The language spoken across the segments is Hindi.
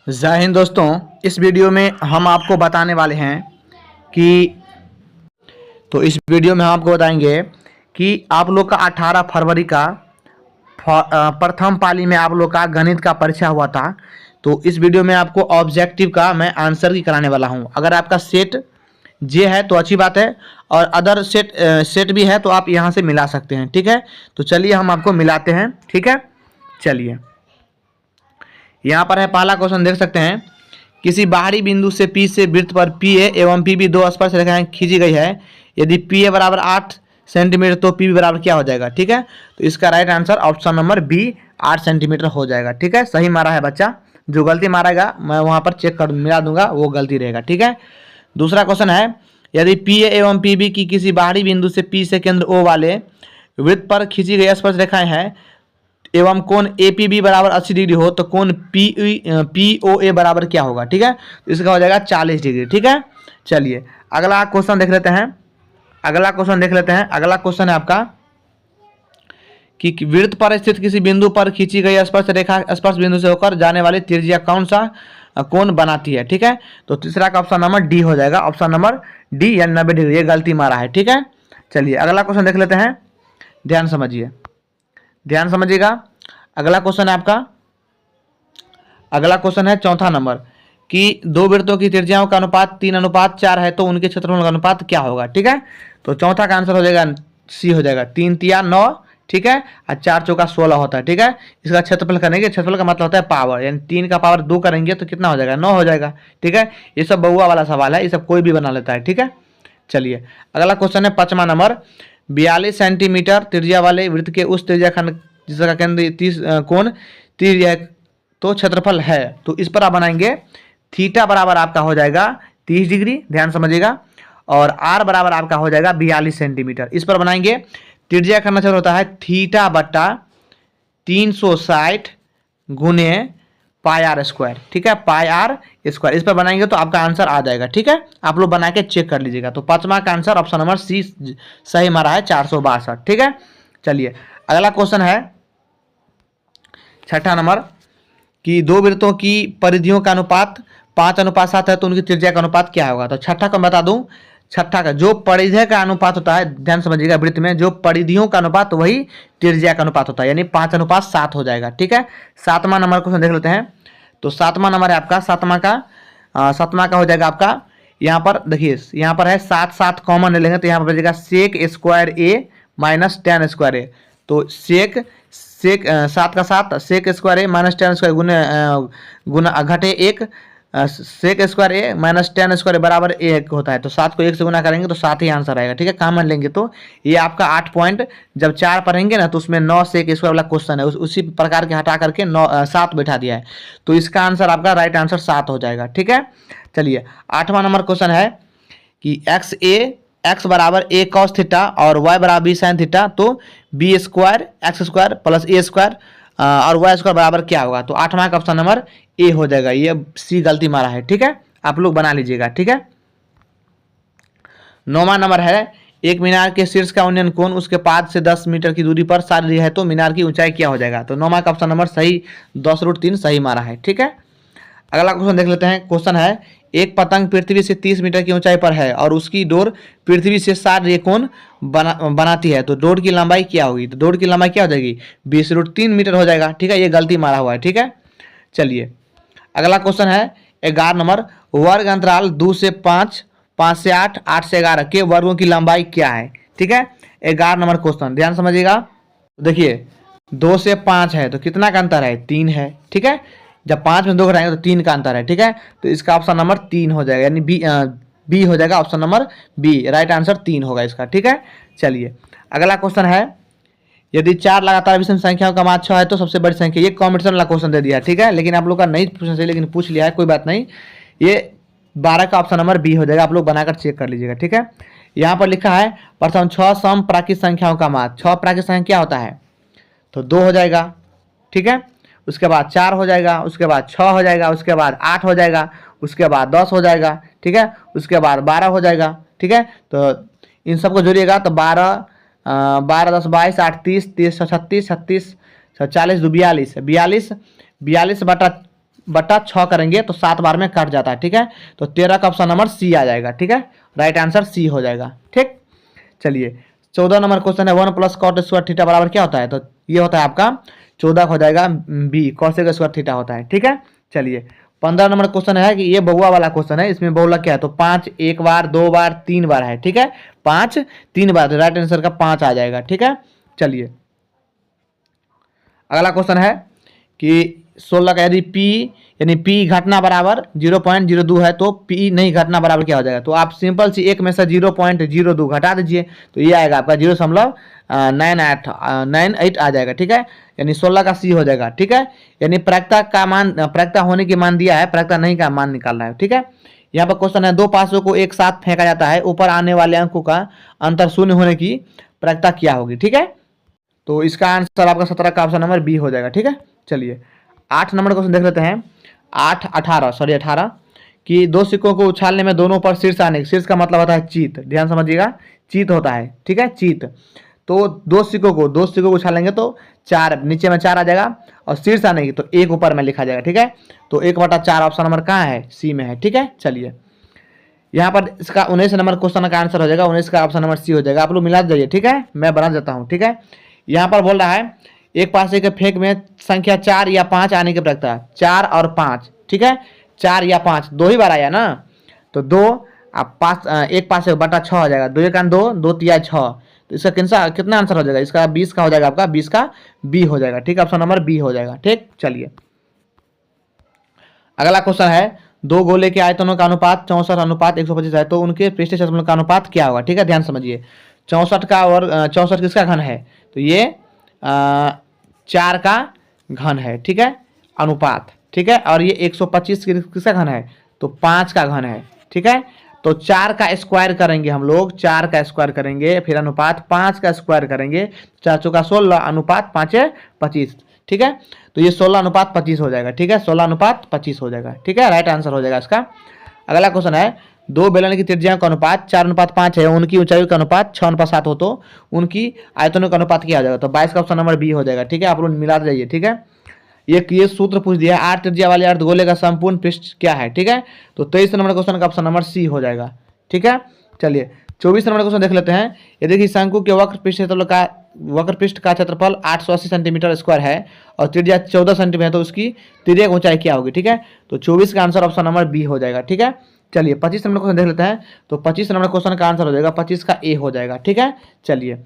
जय हिंद दोस्तों। इस वीडियो में हम आपको बताने वाले हैं कि इस वीडियो में हम आपको बताएंगे कि आप लोग का 18 फरवरी का प्रथम पाली में आप लोग का गणित का परीक्षा हुआ था। तो इस वीडियो में आपको ऑब्जेक्टिव का मैं आंसर की कराने वाला हूं। अगर आपका सेट जे है तो अच्छी बात है, और अदर सेट भी है तो आप यहां से मिला सकते हैं। ठीक है, तो चलिए हम आपको मिलाते हैं। ठीक है, चलिए यहाँ पर है पहला क्वेश्चन, देख सकते हैं। किसी बाहरी बिंदु से P से वृत्त पर PA एवं PB दो स्पर्श रेखाएं खींची गई है। यदि PA बराबर 8 सेंटीमीटर तो PB बराबर क्या हो जाएगा। ठीक है, तो इसका right answer option number B 8 centimetre हो जाएगा। ठीक है, सही मारा है बच्चा। जो गलती मारेगा मैं वहां पर चेक कर मिला दूंगा, वो गलती रहेगा। ठीक है, दूसरा क्वेश्चन है। यदि PA एवं PB की किसी बाहरी बिंदु से P से केंद्र O वाले वृत्त पर खींची गई स्पर्श रेखाएं हैं एवं कोण APB बराबर 80 डिग्री हो तो कोण POA बराबर क्या होगा। ठीक है, तो इसका हो जाएगा 40 डिग्री। ठीक है, चलिए अगला क्वेश्चन देख लेते हैं। अगला क्वेश्चन है आपका कि वृत्त पर स्थित किसी बिंदु पर खींची गई स्पर्श रेखा स्पर्श बिंदु से होकर जाने वाली त्रिज्या कौन सा कोण बनाती है। ठीक है, तो तीसरा का ऑप्शन नंबर डी हो जाएगा। ऑप्शन नंबर डी यानी 90 डिग्री, ये गलती मारा है। ठीक है, चलिए अगला क्वेश्चन देख लेते हैं। ध्यान समझिएगा। अगला क्वेश्चन है आपका, अगला क्वेश्चन है चौथा नंबर कि दो वृत्तों की त्रिज्याओं का अनुपात 3:4 है तो उनके क्षेत्रफल का अनुपात क्या होगा। ठीक है, तो चौथा का आंसर हो जाएगा सी हो जाएगा 3 तिया 9। ठीक है, और 4 चौका 16 होता है। ठीक है, इसका क्षेत्रफल करेंगे, क्षेत्रफल का मतलब होता है पावर, यानी 3 का पावर 2 करेंगे तो कितना हो जाएगा 9 हो जाएगा। ठीक है, ये सब बहुआ वाला सवाल है, ये सब कोई भी बना लेता है। ठीक है, चलिए अगला क्वेश्चन है 5वां नंबर। 42 सेंटीमीटर त्रिज्या वाले वृत्त के उस त्रिज्या खंड जिसका केंद्र 30 कोण 30 है तो क्षेत्रफल है, तो इस पर आप बनाएंगे थीटा बराबर आपका हो जाएगा 30 डिग्री। ध्यान समझिएगा, और आर बराबर आपका हो जाएगा 42 सेंटीमीटर। इस पर बनाएंगे त्रिज्या खंड क्षेत्र होता है थीटा बट्टा 360 गुने पाई आर स्क्वायर। ठीक है, पाई आर स्क्वायर, इस पर बनाएंगे तो आपका आंसर आ जाएगा। ठीक है, आप लोग बना के चेक कर लीजिएगा। तो 5वां का आंसर ऑप्शन नंबर सी सही मारा है 462। ठीक है, चलिए अगला क्वेश्चन है 6ठा नंबर कि दो वृत्तों की परिधियों का अनुपात 5:7 है तो उनकी त्रिज्या का अनुपात क्या होगा। तो छठा का बता दूं, छठा का जो परिधि का अनुपात होता है, ध्यान समझिएगा, वृत्त में जो परिधियों का अनुपात वही त्रिज्या का अनुपात होता है, यानी 5:7 हो जाएगा। ठीक है, 7वां नंबर क्वेश्चन देख लेते हैं। तो 7वां नंबर है आपका, 7वां का हो जाएगा आपका, यहाँ पर देखिए यहाँ पर है 7 कॉमन ले लेंगे तो यहाँ पर बचेगा सेक स्क्वायर ए माइनस टेन स्क्वायर ए। तो सेक 7 का 7 सेक स्क्वायर ए माइनस टेन स्क्वायर गुना घटे 1 सेक स्क्वायर ए माइनस टेन स्क्वायर बराबर 1 होता है। तो 7 को 1 से गुना करेंगे तो 7 ही आंसर आएगा। ठीक है, कॉमन लेंगे तो ये आपका 8 पॉइंट जब 4 पढ़ेंगे ना तो उसमें 9 सेक स्क्वायर वाला क्वेश्चन है, उसी प्रकार के हटा करके 7 बैठा दिया है। तो इसका आंसर आपका राइट आंसर 7 हो जाएगा। ठीक है, चलिए 8वां नंबर क्वेश्चन है कि एक्स बराबर ए कॉस थीटा और वाई बराबर बी साइन थीटा तो b square x square plus a square और वाई स्क्वायर बराबर क्या होगा। तो 8वां का ऑप्शन नंबर ए हो जाएगा। ये सी गलती मारा है। ठीक है, आप लोग बना लीजिएगा। ठीक है, 9वां नंबर है एक मीनार के शीर्ष का उन्नयन कोण उसके पाद से 10 मीटर की दूरी पर सारी है तो मीनार की ऊंचाई क्या हो जाएगा। तो 9वां का ऑप्शन नंबर सही 10√3 सही मारा है। ठीक है, अगला क्वेश्चन देख लेते हैं। क्वेश्चन है एक पतंग पृथ्वी से 30 मीटर की ऊंचाई पर है और उसकी डोर पृथ्वी से 60 कोण बनाती है तो डोर की लंबाई क्या होगी। तो डोर की लंबाई क्या हो जाएगी 20√3 मीटर हो जाएगा। ठीक है, ये गलती मारा हुआ है। ठीक है, चलिए अगला क्वेश्चन है 11 नंबर। वर्ग अंतराल 2 से 5 5 से 8 8 से 11 के वर्गों की लंबाई क्या है। ठीक है, 11 नंबर क्वेश्चन ध्यान समझिएगा। देखिए 2 से 5 है तो कितना का अंतर है 3 है। ठीक है, जब 5 में 2 घटाएंगे तो 3 का अंतर है। ठीक है, तो इसका ऑप्शन नंबर 3 हो जाएगा, यानी बी हो जाएगा। Option number B right answer 3 होगा इसका। ठीक है, चलिए अगला क्वेश्चन है यदि 4 लगातार विषम संख्याओं का मान 6 है तो सबसे बड़ी संख्या। ये कॉम्पिटिशन वाला क्वेश्चन दे दिया। ठीक है, लेकिन आप लोग का नहीं पूछना चाहिए लेकिन पूछ लिया है, कोई बात नहीं। ये 12 का ऑप्शन नंबर बी हो जाएगा। आप लोग बनाकर चेक कर लीजिएगा। ठीक है, यहाँ पर लिखा है प्रथम 6 सम प्राकृत संख्याओं का मान। 6 प्राकृत संख्या क्या होता है तो 2 हो जाएगा। ठीक है, उसके बाद 4 हो जाएगा, उसके बाद 6 हो जाएगा, उसके बाद 8 हो जाएगा, उसके बाद 10 हो जाएगा। ठीक है, उसके बाद 12 हो जाएगा। ठीक है, तो इन सबको जोड़िएगा तो 12 10 22 8 30 30 36 36 40 42 42 42 बटा बटा 6 करेंगे तो 7 बार में कट जाता है, ठीक है। तो 13 का ऑप्शन नंबर सी आ जाएगा, ठीक है। राइट आंसर सी हो जाएगा, ठीक। चलिए 14 नंबर क्वेश्चन है 1 प्लस कॉट स्क्वायर थीटा बराबर क्या होता है, तो ये होता है आपका 14 हो जाएगा बी कॉसेक स्क्वायर थीटा होता है, ठीक है। चलिए 15 नंबर क्वेश्चन है कि ये बहुआ वाला क्वेश्चन है, इसमें बहुला क्या है, तो 5 एक बार 2 बार 3 बार है, ठीक है। 5 3 बार, राइट आंसर का 5 आ जाएगा, ठीक है। चलिए अगला क्वेश्चन है कि 16 का यदि P यानी P घटना बराबर 0.02 है तो P नहीं घटना बराबर क्या हो जाएगा, तो आप सिंपल सी एक में से 0.02 घटा दीजिए तो ये आएगा आपका 0.98 आ जाएगा, ठीक है। यानी 16 का C हो जाएगा, ठीक है। यानी प्रायिकता का मान, प्रायिकता होने की मान दिया है, प्रायिकता नहीं का मान निकाल रहा है, ठीक है। यहाँ पर क्वेश्चन है 2 पासों को एक साथ फेंका जाता है, ऊपर आने वाले अंकों का अंतर शून्य होने की प्रायिकता क्या होगी, ठीक है। तो इसका आंसर आपका 17 का ऑप्शन नंबर बी हो जाएगा, ठीक है। चलिए 8 नंबर क्वेश्चन देख लेते हैं। 18 कि 2 सिक्कों को उछालने में दोनों पर शीर्ष आने, शीर्ष का मतलब होता है चीत, ध्यान समझिएगा, चीत होता है, ठीक है, चीत। तो 2 सिक्कों को उछालेंगे तो 4 नीचे में 4 आ जाएगा और शीर्ष आने की तो 1 ऊपर में लिखा जाएगा, ठीक है। तो 1/4 ऑप्शन नंबर कहाँ है, सी में है, ठीक है। चलिए यहाँ पर इसका 19 नंबर क्वेश्चन का आंसर हो जाएगा, 19 का ऑप्शन नंबर सी हो जाएगा। आप लोग मिला जाइए, ठीक है, मैं बना देता हूँ, ठीक है। यहाँ पर बोल रहा है एक पासे के फेंक में संख्या 4 या 5 आने की प्रायिकता, 4 और 5, ठीक है। 4 या 5 दो ही बार आया ना, तो 2 आप 5 एक पासे बटा 6 हो जाएगा, 2 एक 2 2 3 6, तो इसका कितना आंसर हो जाएगा, इसका 20 का हो जाएगा, आपका 20 का बी हो जाएगा, ठीक है। ऑप्शन नंबर बी हो जाएगा, ठीक। चलिए अगला क्वेश्चन है 2 गोले के आयतनों का अनुपात 64:125 है, तो उनके पृष्ठीय क्षेत्रफल का अनुपात क्या होगा, ठीक है। ध्यान समझिए 64 का और 64 किसका घन है, तो ये 4 का घन है, ठीक है, अनुपात, ठीक है। और ये 125 किसका घन है, तो 5 का घन है, ठीक है। तो 4 का स्क्वायर करेंगे हम लोग, 4 का स्क्वायर करेंगे, फिर अनुपात 5 का स्क्वायर करेंगे, 4 चौका 16 अनुपात 5 25, ठीक है। तो ये 16:25 हो जाएगा, ठीक है, 16:25 हो जाएगा, ठीक है, राइट आंसर हो जाएगा इसका। अगला क्वेश्चन है 2 बेलन की त्रिज्या का अनुपात 4:5 है, उनकी ऊंचाई का अनुपात 6:7 हो तो उनकी आयतनों का अनुपात क्या हो जाएगा, तो 22 का ऑप्शन नंबर बी हो जाएगा, ठीक है। आप लोग मिला जाइए, ठीक है। ये सूत्र पूछ दिया है 8 त्रिज्या वाले अर्धगोले का संपूर्ण पृष्ठ क्या है, ठीक है। तो 23 नंबर क्वेश्चन का ऑप्शन नंबर सी हो जाएगा, ठीक है। चलिए 24 नंबर क्वेश्चन देख लेते हैं। ये देखिए शंकु के वक्र पृष्ठ का क्षेत्रफल 880 सेंटीमीटर स्क्वायर है और त्रिज्या 14 सेंटीमीटर है, तो उसकी तिर्यक ऊंचाई क्या होगी, ठीक है। तो 24 का आंसर ऑप्शन नंबर बी हो जाएगा, ठीक है। चलिए 25 नंबर क्वेश्चन देख लेते हैं। तो 25 नंबर क्वेश्चन का आंसर हो जाएगा 25 का ए हो जाएगा, ठीक है। चलिए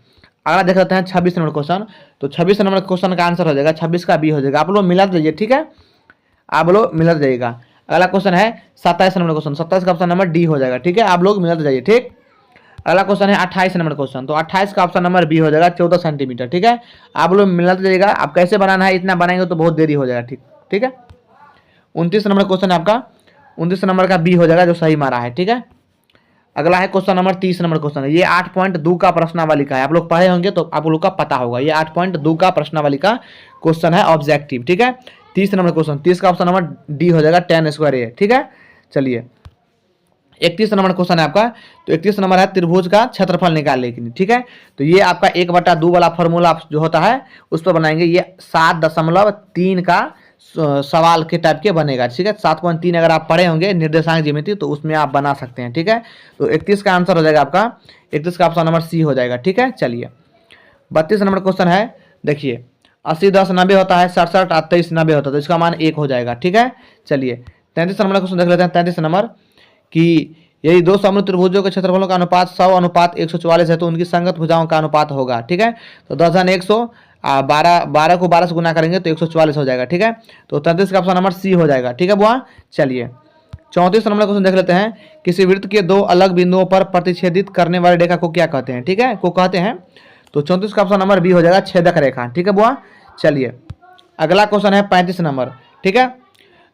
अगला देख लेते हैं 26 नंबर क्वेश्चन। तो 26 नंबर क्वेश्चन का आंसर हो जाएगा 26 का बी हो जाएगा। आप लोग मिला जाइए, ठीक है, आप लोग मिला जाइएगा। अगला क्वेश्चन है 27 नंबर क्वेश्चन, 27 का ऑप्शन नंबर डी हो जाएगा, ठीक है, आप लोग मिला जाइए, ठीक। अगला क्वेश्चन है 28 नंबर क्वेश्चन। तो 28 का ऑप्शन नंबर बी हो जाएगा 14 सेंटीमीटर, ठीक है। आप लोग मिलाते जाइएगा, आप कैसे बनाना है इतना बनाएंगे तो बहुत देरी हो जाएगा, ठीक, ठीक है। 29 नंबर क्वेश्चन है आपका, 29 नंबर का बी हो जाएगा जो सही मारा है, ठीक है। अगला है क्वेश्चन नंबर 30 नंबर क्वेश्चन है, ये 8.2 का प्रश्नावली का है, आप लोग पढ़े होंगे तो आप लोग का पता होगा, ये 8.2 का प्रश्नावली का क्वेश्चन है ऑब्जेक्टिव, ठीक है। 30 नंबर क्वेश्चन, 30 का ऑप्शन नंबर डी हो जाएगा 10 स्क्वायर ए, ठीक है। चलिए 31 नंबर क्वेश्चन है आपका। तो 31 नंबर है त्रिभुज का क्षेत्रफल निकालने के लिए, ठीक है। तो ये आपका 1/2 वाला फॉर्मूला जो होता है उस पर बनाएंगे, ये 7.3 का सवाल के टाइप के बनेगा, ठीक है। 7.3 अगर आप पढ़े होंगे निर्देशांक ज्यामिति तो उसमें आप बना सकते हैं, ठीक है। तो 31 का आंसर हो जाएगा आपका, 31 का ऑप्शन नंबर सी हो जाएगा, ठीक है। चलिए 32 नंबर क्वेश्चन है, देखिए 80 10 90 होता है, 67 23 90 होता है, तो इसका मान 1 हो जाएगा, ठीक है। चलिए 33 नंबर क्वेश्चन देख लेते हैं। 33 नंबर कि यदि 2 समरूप त्रिभुजों के क्षेत्रफलों का अनुपात 100:144 है तो उनकी संगत भुजाओं का अनुपात होगा, ठीक है। तो 10,100 12 को 12 से गुना करेंगे तो 144 हो जाएगा, ठीक है। तो 33 का ऑप्शन नंबर सी हो जाएगा, ठीक है बुआ। चलिए 34 नंबर क्वेश्चन देख लेते हैं। किसी वृत्त के 2 अलग बिंदुओं पर प्रतिच्छेदित करने वाली रेखा को क्या कहते हैं, ठीक है, को कहते हैं। तो 34 का ऑप्शन नंबर बी हो जाएगा छेदक रेखा, ठीक है बुआ। चलिए अगला क्वेश्चन है 35 नंबर, ठीक है।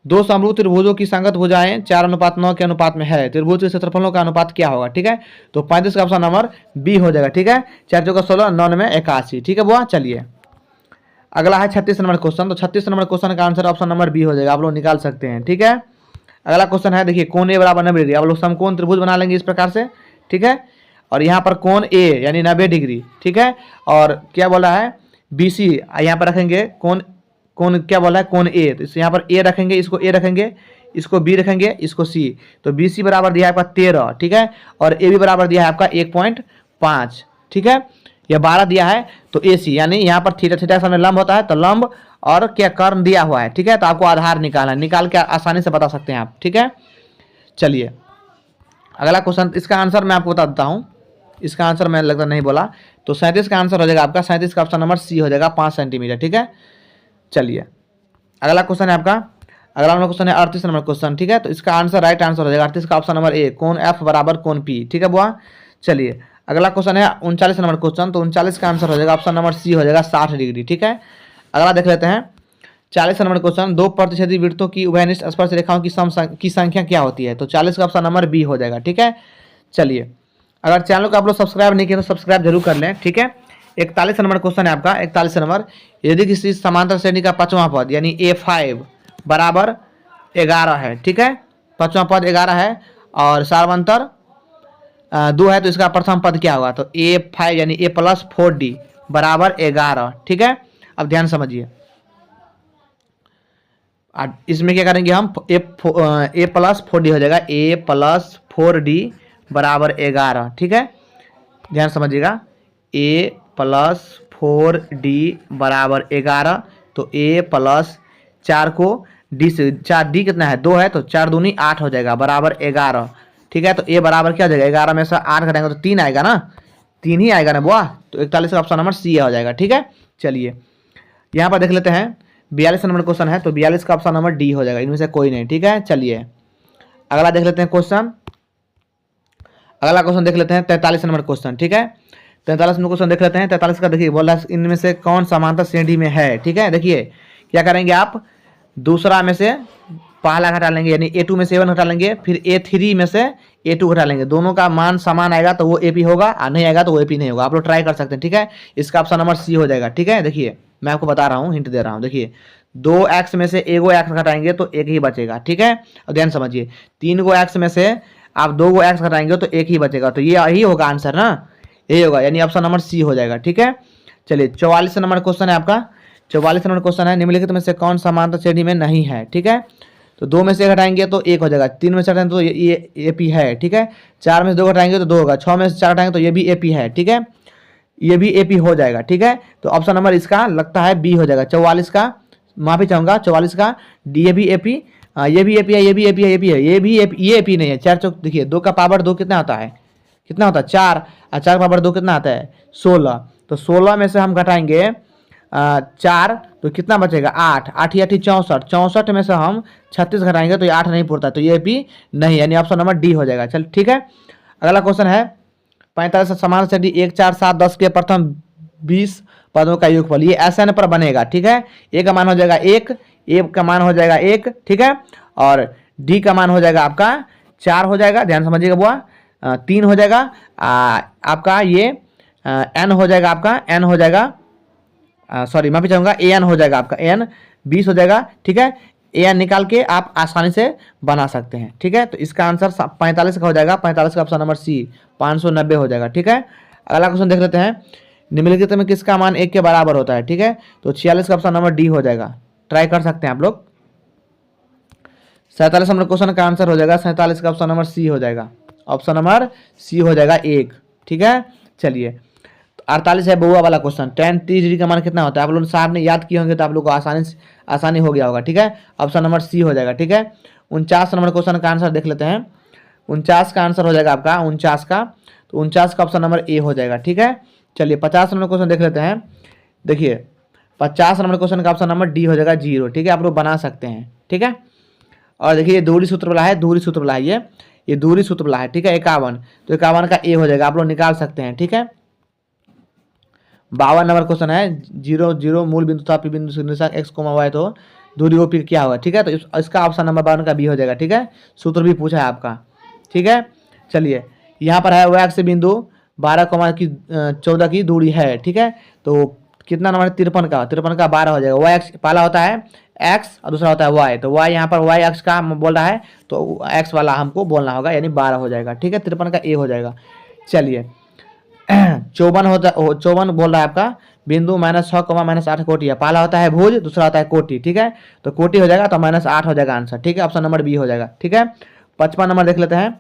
2 समरूप त्रिभुजों की संगत भुजाएं 4:9 के अनुपात में है, त्रिभुज के क्षेत्रफलों का अनुपात क्या होगा, ठीक है। तो 35 का ऑप्शन नंबर बी हो जाएगा, ठीक है। 4 चौका 16 9 में 81, ठीक है बुआ। चलिए अगला है 36 नंबर क्वेश्चन। तो 36 नंबर क्वेश्चन का आंसर ऑप्शन नंबर बी हो जाएगा, आप लोग निकाल सकते हैं, ठीक है। अगला क्वेश्चन है, देखिए कोण ए बराबर 90 डिग्री, आप लोग समकोण त्रिभुज बना लेंगे इस प्रकार से, ठीक है। और यहाँ पर कोण ए यानी 90 डिग्री, ठीक है। और क्या बोला है, बी सी यहाँ पर रखेंगे, कोण कौन क्या बोला है, कौन ए, तो यहाँ पर ए रखेंगे, इसको ए रखेंगे, इसको बी रखेंगे, इसको सी, तो बी सी बराबर दिया है आपका 13, ठीक है, और ए बी बराबर दिया है आपका 1.5, ठीक है, या 12 दिया है, तो ए सी, यानी यहाँ पर थीटा थीटा सामने लंब होता है, तो लंब और क्या कर्ण दिया हुआ है, ठीक है, तो आपको आधार निकालना है, निकाल के आसानी से बता सकते हैं आप, ठीक है। चलिए अगला क्वेश्चन, इसका आंसर मैं आपको बता देता हूँ, इसका आंसर मैं लगता नहीं बोला, तो 37 का आंसर हो जाएगा आपका, 37 का ऑप्शन नंबर सी हो जाएगा, 5 सेंटीमीटर, ठीक है। चलिए अगला क्वेश्चन है आपका, अगला नंबर क्वेश्चन है 38 नंबर क्वेश्चन, ठीक है, तो इसका आंसर राइट आंसर हो जाएगा 38 का ऑप्शन नंबर ए, कोण एफ बराबर कोण पी, ठीक है बुआ। चलिए अगला क्वेश्चन है 39 नंबर क्वेश्चन, तो 39 का आंसर हो जाएगा ऑप्शन नंबर सी हो जाएगा 60 डिग्री, ठीक है। अगला देख लेते हैं 40 नंबर क्वेश्चन, दो प्रतिच्छेदी वृत्तों की उभयनिष्ठ स्पर्श रेखाओं की संख्या क्या होती है, तो 40 का ऑप्शन नंबर बी हो जाएगा, ठीक है। चलिए अगर चैनल को आप लोग सब्सक्राइब नहीं किए तो सब्सक्राइब जरूर कर लें, ठीक है। 41 नंबर क्वेश्चन है आपका, 41 नंबर, यदि किसी समांतर श्रेणी का पांचवां पद यानी A5 बराबर 11 है, ठीक है, पांचवां पद 11 है और सार्वंतर 2 है, तो इसका प्रथम पद क्या होगा, तो A5 यानी A प्लस 4D बराबर 11, ठीक है। अब ध्यान समझिए, इसमें क्या करेंगे हम, A प्लस 4D हो जाएगा, A प्लस 4D बराबर 11, ठीक है, ध्यान समझिएगा, A प्लस 4D बराबर 11, तो A प्लस 4 को D से, 4D कितना है 2 है, तो 4 दूनी 8 हो जाएगा बराबर 11, ठीक है। तो A बराबर क्या हो जाएगा, 11 में से 8 घटाएंगे तो 3 आएगा ना, 3 ही आएगा ना बुआ, तो 41 का ऑप्शन नंबर सी हो जाएगा, ठीक है। चलिए यहाँ पर देख लेते हैं 42 नंबर क्वेश्चन है, तो 42 का ऑप्शन नंबर डी हो जाएगा, इनमें से कोई नहीं, ठीक है। चलिए अगला देख लेते हैं क्वेश्चन, अगला क्वेश्चन देख लेते हैं 43 नंबर क्वेश्चन, ठीक है। 43 नंबर क्वेश्चन देख लेते हैं, 43 का देखिए बोला इनमें से कौन समांतर श्रेणी में है, ठीक है। देखिए क्या करेंगे आप, दूसरा में से पहला घटा लेंगे, यानी A2 में से A1 घटा लेंगे, फिर A3 में से A2 घटा लेंगे, दोनों का मान समान आएगा तो वो AP होगा, और नहीं आएगा तो वो AP नहीं होगा, आप लोग ट्राई कर सकते हैं, ठीक है। इसका ऑप्शन नंबर सी हो जाएगा, ठीक है। देखिए मैं आपको बता रहा हूँ, हिंट दे रहा हूँ, देखिए 2x में से एगो x घटाएंगे तो एक ही बचेगा, ठीक है। और ध्यान समझिए 3 गो x में से आप 2 गो x घटाएंगे तो एक ही बचेगा, तो ये यही होगा आंसर ना, यही होगा, यानी ऑप्शन नंबर सी हो जाएगा, ठीक है। चलिए 44 नंबर क्वेश्चन है आपका, 44 नंबर क्वेश्चन है, निम्नलिखित में से कौन समांतर श्रेणी में नहीं है, ठीक है। तो 2 में से घटाएंगे तो 1 हो जाएगा, 3 में से घटाएंगे तो ये AP है, ठीक है। 4 में से 2 घटाएंगे तो 2 होगा, 6 में से 4 घटाएंगे तो ये भी AP है, ठीक है, ये भी AP हो जाएगा, ठीक है। तो ऑप्शन नंबर इसका लगता है बी हो जाएगा, 44 का, माफी चाहूंगा 44 का डी, ये भी AP, ये भी AP है, ये भी AP है, ये भी है, ये भी AP, ये AP नहीं है, 4 चौक देखिए 2 का पावर 2 कितना होता है, कितना होता है 4, और 4 का पावर 2 कितना आता है 16, तो 16 में से हम घटाएंगे 4 तो कितना बचेगा 8, 8 या 64, 64 में से हम 36 घटाएंगे तो ये 8 नहीं पड़ता, तो ये AP नहीं, यानी ऑप्शन नंबर डी हो जाएगा। चल ठीक है, अगला क्वेश्चन है 45 समान श्रेणी 1 4 7 10 के प्रथम 20 पदों का योगफल, ये SN पर बनेगा, ठीक है। ए का मान हो जाएगा 1, ए का मान हो जाएगा 1, ठीक है, और डी का मान हो जाएगा आपका 4 हो जाएगा, ध्यान समझिएगा बुआ, 3 हो जाएगा, आपका ये एन हो जाएगा, आपका एन हो जाएगा, सॉरी माफी चाहूंगा AN हो जाएगा, आपका AN 20 हो जाएगा, ठीक है। AN निकाल के आप आसानी से बना सकते हैं, ठीक है। तो इसका आंसर 45 का हो जाएगा, 45 का ऑप्शन नंबर सी 590 हो जाएगा, ठीक है। अगला क्वेश्चन देख लेते हैं, निम्नलिखित में किसका मान 1 के बराबर होता है, ठीक है। तो 46 का ऑप्शन नंबर डी हो जाएगा, ट्राई कर सकते हैं आप लोग। 47 नंबर क्वेश्चन का आंसर हो जाएगा 47 का ऑप्शन नंबर सी हो जाएगा, ऑप्शन नंबर सी हो जाएगा 1, ठीक है। चलिए 48 है बहुआ वाला क्वेश्चन, tan 30 डिग्री का मान कितना होता है, आप लोग साहब ने याद किए होंगे तो आप लोग को आसानी हो गया होगा, ठीक है। ऑप्शन नंबर सी हो जाएगा, ठीक है। 49 नंबर क्वेश्चन का आंसर देख लेते हैं, 49 का आंसर हो जाएगा आपका 49 का, तो 49 का ऑप्शन नंबर ए हो जाएगा, ठीक है। चलिए 50 नंबर क्वेश्चन देख लेते हैं, देखिए 50 नंबर क्वेश्चन का ऑप्शन नंबर डी हो जाएगा 0, ठीक है, आप लोग बना सकते हैं, ठीक है। और देखिए ये दूरी सूत्र वाला है, दूरी सूत्र वाला है, ये दूरी सूत्र वाला है, ठीक है। 51, तो 51 का ए हो जाएगा, आप लोग निकाल सकते हैं, ठीक है। 52 नंबर क्वेश्चन है, 0 0 मूल बिंदु था, पी बिंदु से निशान x, y, तो दूरी OP क्या होगा, ठीक है। तो इसका ऑप्शन नंबर 52 का बी हो जाएगा, ठीक है। सूत्र भी पूछा है आपका, ठीक है। चलिए यहाँ पर है y से बिंदु 12 की 14 की दूरी है, ठीक है। तो कितना नंबर 53 का, 53 का 12 हो जाएगा। y अक्ष पहला होता है x और दूसरा होता है y, तो y यहाँ पर y अक्ष का बोल रहा है तो x वाला हमको बोलना होगा, यानी 12 हो जाएगा, ठीक है। 53 का ए हो जाएगा। चलिए 54 होता 54 बोल रहा है आपका बिंदु -6, -8 कोटि है। पहला होता है भुज, दूसरा होता है कोटि, ठीक है। तो कोटि हो जाएगा तो -8 हो जाएगा आंसर, ठीक है। ऑप्शन नंबर बी हो जाएगा, ठीक है। 55 नंबर देख लेते हैं।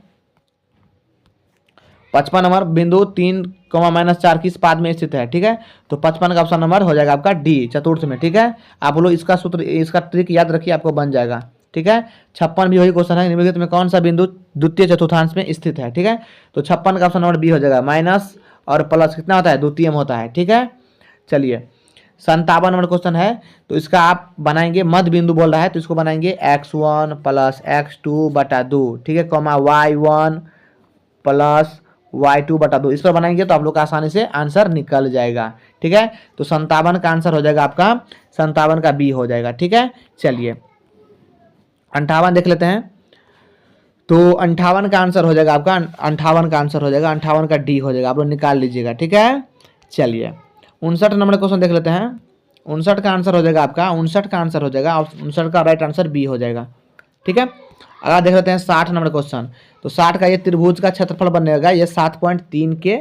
55 नंबर बिंदु 3, -4 किस पाद में स्थित है, ठीक है। तो 55 का ऑप्शन नंबर हो जाएगा आपका डी, चतुर्थ में, ठीक है। आप लोग इसका सूत्र, इसका ट्रिक याद रखिए, आपको बन जाएगा, ठीक है। 56 भी वही क्वेश्चन है, निम्नलिखित में कौन सा बिंदु द्वितीय चतुर्थांश में स्थित है, ठीक है। तो 56 का ऑप्शन नंबर बी हो जाएगा। माइनस और प्लस कितना होता है, द्वितीय में होता है, ठीक है। चलिए 57 नंबर क्वेश्चन है, तो इसका आप बनाएंगे मध्य बिंदु बोल रहा है, तो इसको बनाएंगे x1 + x2 बटा 2, ठीक है, कॉमा y1 + y2 बटा 2। इस पर बनाएंगे तो आप लोग का आसानी से आंसर निकल जाएगा, ठीक है। तो 57 का आंसर हो जाएगा आपका, 57 का बी हो जाएगा, ठीक है। चलिए 58 देख लेते हैं। तो 58 का आंसर हो जाएगा आपका, 58 का आंसर हो जाएगा, 58 का डी हो जाएगा, आप लोग निकाल लीजिएगा, ठीक है। चलिए 59 नंबर क्वेश्चन देख लेते हैं। 59 का आंसर हो जाएगा आपका, 59 का आंसर हो जाएगा, 59 का राइट आंसर बी हो जाएगा, ठीक है। अगला देख लेते हैं 60 नंबर क्वेश्चन। तो 60 का ये त्रिभुज का क्षेत्रफल बनेगा, ये 7.3 के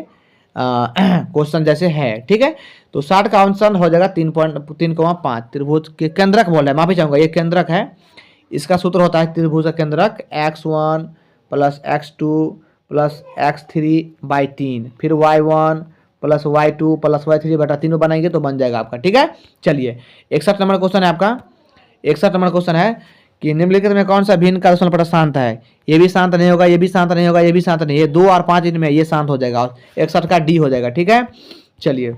क्वेश्चन जैसे है, ठीक है। तो 60 का आंसर हो जाएगा 3.3,5। त्रिभुज के केंद्रक बोल रहा है, माफी चाहूंगा, ये केंद्रक है। इसका सूत्र होता है त्रिभुज का केंद्रक x1 + x2 + x3/3, फिर y1 + y2 + y3 बटा 3 बनाएंगे तो बन जाएगा आपका, ठीक है। चलिए 61 नंबर क्वेश्चन है आपका। 61 नंबर क्वेश्चन है कि निम्नलिखित में कौन सा भिन्न का दशमलव पट शांत है। ये भी शांत नहीं होगा, ये भी शांत नहीं होगा, ये भी शांत नहीं, ये 2 और 5 इनमें ये शांत हो जाएगा, 61 का डी हो जाएगा, ठीक है। चलिए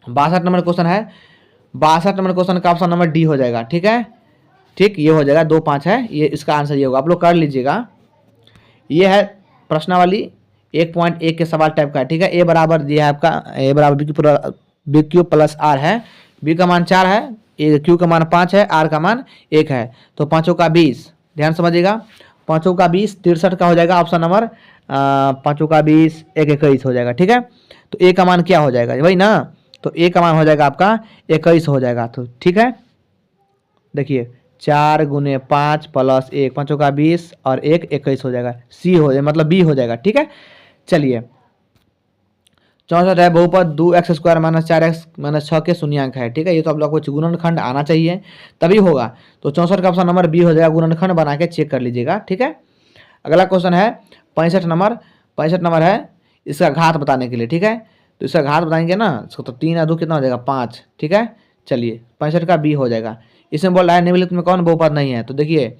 62 नंबर क्वेश्चन है। 62 नंबर क्वेश्चन का ऑप्शन नंबर डी हो जाएगा, ठीक है। ठीक, ये हो जाएगा, 2, 5 है, ये इसका आंसर ये होगा, आप लोग कर लीजिएगा। ये है प्रश्नावली 1.1 के सवाल टाइप का है, ठीक है। ए बराबर दिया है आपका, ए बराबर BQ + R है, बी का मान 4 है, क्यू का मान 5 है, आर का मान 1 है। तो 5 का 20, ध्यान समझिएगा, 5 का 20 63 का हो जाएगा ऑप्शन नंबर 5 का 20 21 हो जाएगा, ठीक है। तो ए का मान क्या हो जाएगा, वही ना, तो ए का मान हो जाएगा आपका 21 हो जाएगा, तो ठीक है। देखिए 4 × 5 + 1, 5 का 20 और 1 21 हो जाएगा, सी हो जाएगा, मतलब बी हो जाएगा, ठीक है। चलिए 64 है, बहुपद 2x² - 4x - 6 के शून्यांक है, ठीक है। ये तो आप लोग को गुणनखंड आना चाहिए तभी होगा। तो 64 का ऑप्शन नंबर बी हो जाएगा, गुणनखंड बना के चेक कर लीजिएगा, ठीक है। अगला क्वेश्चन है 65 नंबर। 65 नंबर है इसका घात बताने के लिए, ठीक है। तो इसका घात बताएंगे ना, तो 3 और 2 कितना हो जाएगा, 5, ठीक है। चलिए 65 का बी हो जाएगा। इसमें बोल रहा है निम्नलिखित में कौन बहुपद नहीं है, तो देखिए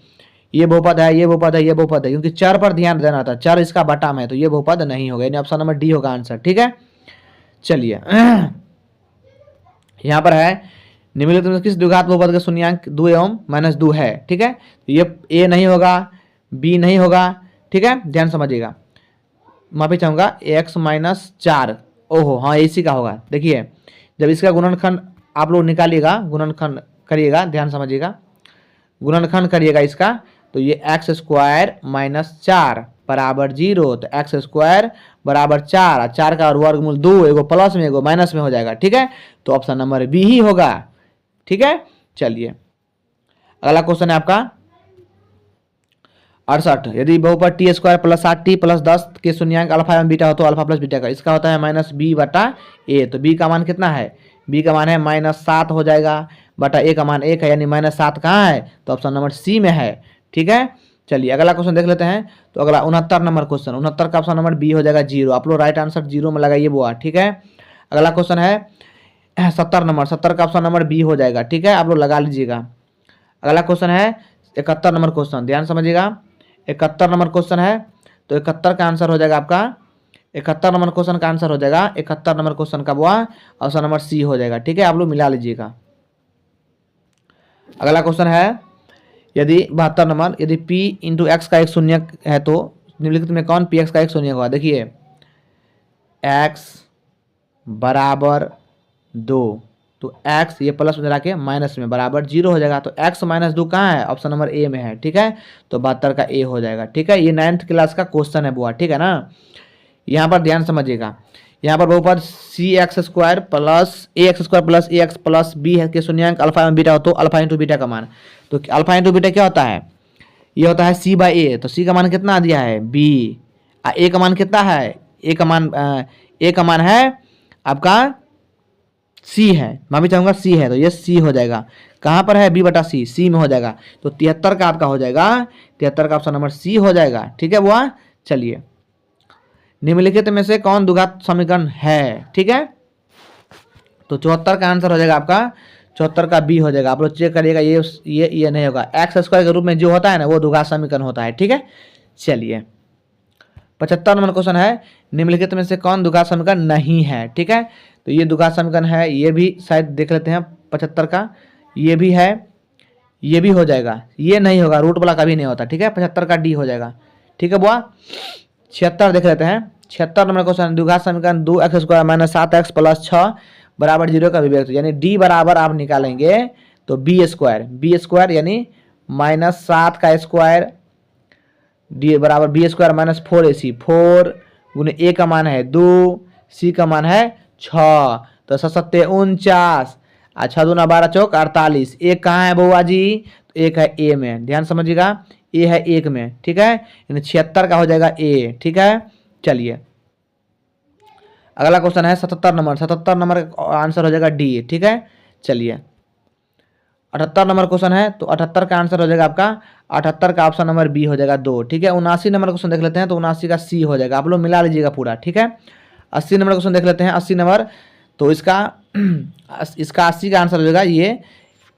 ये बहुपद है, ये बहुपद है, ये बहुपद है, क्योंकि चर पर ध्यान देना था, चर इसका बटा में है, तो ये बहुपद नहीं होगा, यानी ऑप्शन नंबर डी होगा आंसर, ठीक है। चलिए यहाँ पर है निम्नलिखित में किस द्विघात बहुपद का शून्यांक 2 एवं -2 है, ठीक है। तो ये ए नहीं होगा, बी नहीं होगा, ठीक है, ध्यान समझिएगा। माफी चाहूंगा, x - 4, ओहो हाँ इसी का होगा। देखिए जब इसका गुणनखंड आप लोग निकालिएगा, गुणनखंड करिएगा, ध्यान समझिएगा, गुणनखंड करिएगा इसका, तो ये x² - 4 बराबर 0, तो x² बराबर 4 और 4 का वर्गमूल 2, एगो प्लस में एगो माइनस में हो जाएगा, ठीक है। तो ऑप्शन नंबर बी ही होगा, ठीक है। चलिए अगला क्वेश्चन है आपका 68। यदि बहुपद t² + 7t + 10 के शून्यांक अल्फा एवं बीटा हो तो अल्फा + बीटा का, इसका होता है -b/a। तो b का मान कितना है, b का मान है -7 हो जाएगा, बटा a का मान 1 है, यानी -7 कहाँ है, तो ऑप्शन नंबर सी में है, ठीक है। चलिए अगला क्वेश्चन देख लेते हैं। तो अगला 69 नंबर क्वेश्चन, 69 का ऑप्शन नंबर बी हो जाएगा 0। आप लोग राइट आंसर 0 में लगाइए बुआ, ठीक है। अगला क्वेश्चन है 70 नंबर, 70 का ऑप्शन नंबर बी हो जाएगा, ठीक है, आप लोग लगा लीजिएगा। अगला क्वेश्चन है 71 नंबर क्वेश्चन, ध्यान समझिएगा, 71 नंबर क्वेश्चन है। तो 71 का आंसर हो जाएगा आपका, 71 नंबर क्वेश्चन का आंसर हो जाएगा, 71 नंबर क्वेश्चन का बुआ ऑप्शन नंबर सी हो जाएगा, ठीक है, आप लोग मिला लीजिएगा। अगला क्वेश्चन है यदि 72 नंबर, यदि p × x का एक शून्यक है तो निम्नलिखित में कौन px का एक शून्यक होगा। देखिए x बराबर 2, तो x ये प्लस में के माइनस में बराबर 0 हो जाएगा, तो x - 2 कहाँ है, ऑप्शन नंबर ए में है, ठीक है। तो 72 का ए हो जाएगा, ठीक है। ये 9th क्लास का क्वेश्चन है बुआ, ठीक है ना। यहाँ पर ध्यान समझिएगा, यहाँ पर बहुपद cx² + ax² + ax + b है के शून्यांक अल्फा एवं बीटा हो तो अल्फा × बीटा का मान, तो अल्फा × बीटा क्या होता है, ये होता है c/a। तो c का मान कितना दिया है b, a का मान कितना है, a का मान ए का मान है आपका सी है, मैं भी चाहूँगा सी है, तो ये सी हो जाएगा। कहाँ पर है, बी बटा सी, सी में हो जाएगा। तो 73 का आपका हो जाएगा, 73 का ऑप्शन नंबर सी हो जाएगा। ठीक है बुआ, चलिए निम्नलिखित में से कौन द्विघात समीकरण है। ठीक है, तो 74 का आंसर हो जाएगा आपका 74 का बी हो जाएगा। आप लोग चेक करिएगा, ये नहीं होगा। एक्स स्क्वायर के रूप में जो होता है ना वो द्विघात समीकरण होता है। ठीक है, चलिए 75 नंबर क्वेश्चन है, निम्नलिखित में से कौन द्विघात समीकरण नहीं है। ठीक है, तो ये द्विघात समीकरण है, ये भी शायद देख लेते हैं 75 का, ये भी है, ये भी हो जाएगा, ये नहीं होगा, रूट वाला कभी नहीं होता। ठीक है, 75 का डी हो जाएगा। ठीक है बुआ, 76 देख लेते हैं। 76 नंबर क्वेश्चन, द्विघात समीकरण 2x² - 7x + 6 बराबर 0 का अभिव्यक्ति, यानी डी बराबर आप निकालेंगे तो b² यानी -7 का स्क्वायर, डी बराबर b² - 4ac, 4 गुने ए का मान है 2, सी का मान है 6, तो 7 × 49, 6 दूना 12 चौक 48। एक कहाँ है बउआ जी, तो एक है ए में, ध्यान समझिएगा, ए है एक में। ठीक है, यानी 76 का हो जाएगा ए। ठीक है, चलिए अगला क्वेश्चन है 77 नंबर, 77 नंबर का आंसर हो जाएगा डी। ठीक है, चलिए 78 नंबर क्वेश्चन है, तो 78 का आंसर हो जाएगा आपका, 78 का ऑप्शन नंबर बी हो जाएगा 2। ठीक है, 79 नंबर क्वेश्चन देख लेते हैं, तो 79 का सी हो जाएगा। आप लोग मिला लीजिएगा पूरा। ठीक है, 80 नंबर क्वेश्चन देख लेते हैं, 80 नंबर, तो इसका 80 का आंसर हो जाएगा ये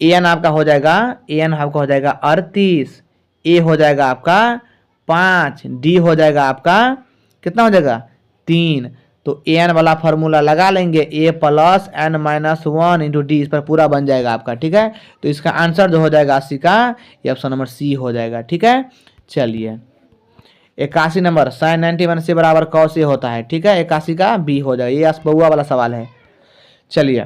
ए एन आपका हो जाएगा, ए एन आपका हो जाएगा 38, ए हो जाएगा आपका 5, डी हो जाएगा आपका कितना हो जाएगा 3। तो ए एन वाला फार्मूला लगा लेंगे, ए + n - 1 × डी, इस पर पूरा बन जाएगा आपका। ठीक है, तो इसका आंसर जो हो जाएगा 80 का, ये ऑप्शन नंबर सी हो जाएगा। ठीक है, चलिए 81 नंबर, sin 91 से बराबर cos ए होता है। ठीक है, 81 का बी हो जाएगा, ये असबुआ वाला सवाल है। चलिए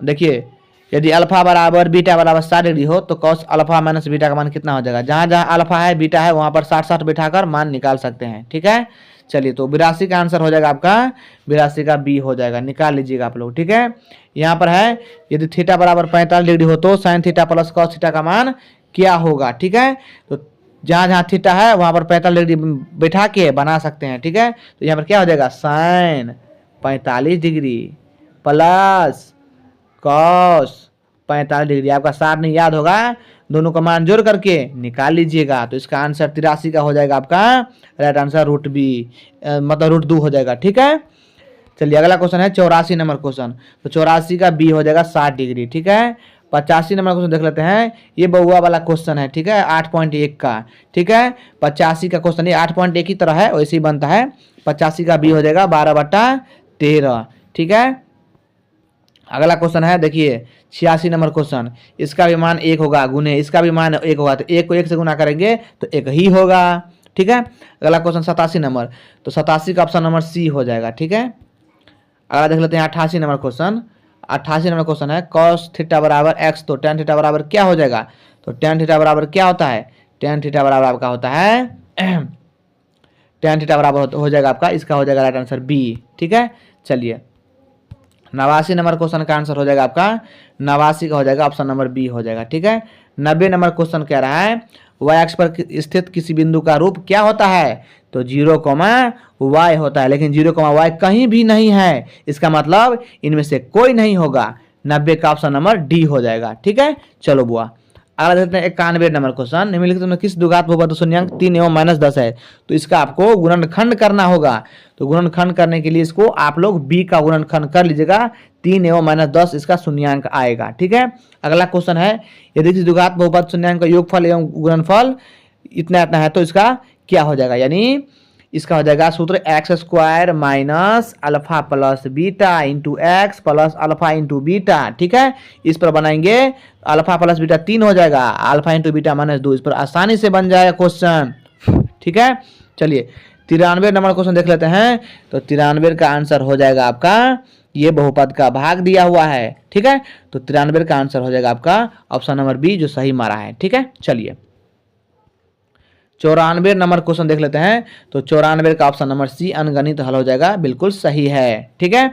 देखिए, यदि अल्फा बराबर बीटा बराबर 60 डिग्री हो तो cos α - बीटा का मान कितना हो जाएगा। जहाँ जहाँ अल्फा है बीटा है वहाँ पर 60-60 बिठाकर मान निकाल सकते हैं। ठीक है, चलिए तो 82 का आंसर हो जाएगा आपका, 82 का बी हो जाएगा, निकाल लीजिएगा आप लोग। ठीक है, यहाँ पर है यदि थीटा बराबर 45 डिग्री हो तो sin थीटा + cos थीटा का मान क्या होगा। ठीक है, तो जहाँ जहाँ थीटा है वहाँ पर 45 डिग्री बैठा के बना सकते हैं। ठीक है, तो यहाँ पर क्या हो जाएगा, sin 45 डिग्री + cos 45 डिग्री, आपका 60 नहीं याद होगा, दोनों का मान जोड़ करके निकाल लीजिएगा। तो इसका आंसर 83 का हो जाएगा आपका, राइट आंसर √B मतलब √2 हो जाएगा। ठीक है, चलिए अगला क्वेश्चन है 84 नंबर क्वेश्चन, तो 84 का बी हो जाएगा 60 डिग्री। ठीक है, 85 नंबर क्वेश्चन देख लेते हैं, ये बहुआ वाला क्वेश्चन है। ठीक है, 8.1 का। ठीक है, 85 का क्वेश्चन ये 8.1 की तरह है, वैसे ही बनता है। 85 का बी हो जाएगा 12/13। ठीक है, अगला क्वेश्चन है देखिए 86 नंबर क्वेश्चन, इसका भी मान 1 होगा गुने इसका भी मान 1 होगा, तो 1 को 1 से गुना करेंगे तो 1 ही होगा। ठीक है, अगला क्वेश्चन 87 नंबर, तो 87 का ऑप्शन नंबर सी हो जाएगा। ठीक है, अगला देख लेते हैं 88 नंबर क्वेश्चन। 88 नंबर क्वेश्चन है cos थीटा बराबर x, तो tan थीटा बराबर क्या हो जाएगा, तो tan थीटा बराबर क्या होता है, tan थीटा बराबर आपका होता है tan थीटा बराबर हो जाएगा आपका, इसका हो जाएगा राइट आंसर बी। ठीक है, चलिए 89 नंबर क्वेश्चन का आंसर हो जाएगा आपका, 89 का हो जाएगा ऑप्शन नंबर बी हो जाएगा। ठीक है, 90 नंबर क्वेश्चन कह रहा है y अक्ष पर स्थित किसी बिंदु का रूप क्या होता है, तो 0, y होता है, लेकिन 0, y कहीं भी नहीं है, इसका मतलब इनमें से कोई नहीं होगा। 90 का ऑप्शन नंबर डी हो जाएगा। ठीक है, चलो बुआ अगला देखते हैं 91 नंबर क्वेश्चन, निम्नलिखित में किस द्विघात बहुपद शून्यांक 3 एवं -10 है, तो इसका आपको गुणनखंड करना होगा। तो गुणनखंड करने के लिए इसको आप लोग b का गुणनखंड कर लीजिएगा, 3 एवं -10 इसका शून्यांक आएगा। ठीक है, अगला क्वेश्चन है यदि किसी द्विघात बहुपद शून्यांक का योगफल एवं गुणनफल इतना इतना है तो इसका क्या हो जाएगा, यानी इसका हो जाएगा सूत्र x² - alpha + beta × x + alpha × beta. ठीक है, इस पर बनाएंगे अल्फा + बीटा 3 हो जाएगा, अल्फा × बीटा -2, इस पर आसानी से बन जाएगा क्वेश्चन। ठीक है, चलिए 93 नंबर क्वेश्चन देख लेते हैं, तो 93 का आंसर हो जाएगा आपका, ये बहुपद का भाग दिया हुआ है। ठीक है, तो 93 का आंसर हो जाएगा आपका ऑप्शन नंबर बी, जो सही मारा है। ठीक है, चलिए 94 नंबर क्वेश्चन देख लेते हैं, तो 94 का ऑप्शन नंबर सी अनगणित हल हो जाएगा, बिल्कुल सही है। ठीक है,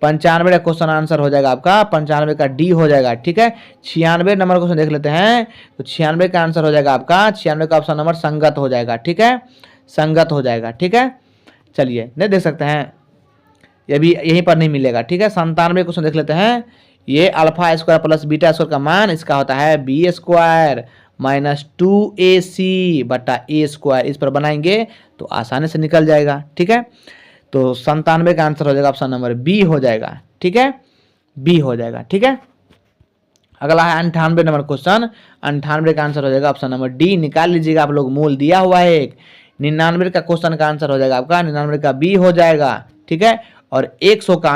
95 का क्वेश्चन आंसर हो जाएगा आपका, 95 का डी हो जाएगा। ठीक है, 96 नंबर क्वेश्चन देख लेते हैं, तो 96 का आंसर हो जाएगा आपका, 96 का ऑप्शन नंबर संगत हो जाएगा। ठीक है, संगत हो जाएगा। ठीक है, चलिए नहीं देख सकते हैं ये भी यहीं पर नहीं मिलेगा। ठीक है, 97 क्वेश्चन देख लेते हैं। ये alpha square plus beta square का मान इसका होता है बी स्क्वायर माइनस 2ac बटा ए स्क्वायर। इस पर बनाएंगे तो आसानी से निकल जाएगा। ठीक है, तो 97 का आंसर हो जाएगा ऑप्शन नंबर बी हो जाएगा। ठीक है, बी हो जाएगा। ठीक है, अगला है 98 नंबर क्वेश्चन। 98 का आंसर हो जाएगा ऑप्शन नंबर डी। निकाल लीजिएगा आप लोग, मूल दिया हुआ है एक। 99 का क्वेश्चन का आंसर हो जाएगा आपका 99 का बी हो जाएगा। ठीक है, और 100 का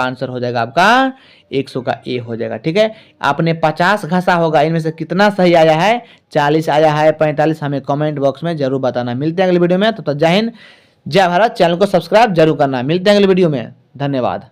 आंसर हो जाएगा आपका 100 का ए हो जाएगा। ठीक है, आपने 50 घसा होगा, इनमें से कितना सही आया है, 40 आया है, 45, हमें कमेंट बॉक्स में जरूर बताना। मिलते हैं अगले वीडियो में, तब तक जय हिंद जय भारत। चैनल को सब्सक्राइब जरूर करना। मिलते हैं अगले वीडियो में, धन्यवाद।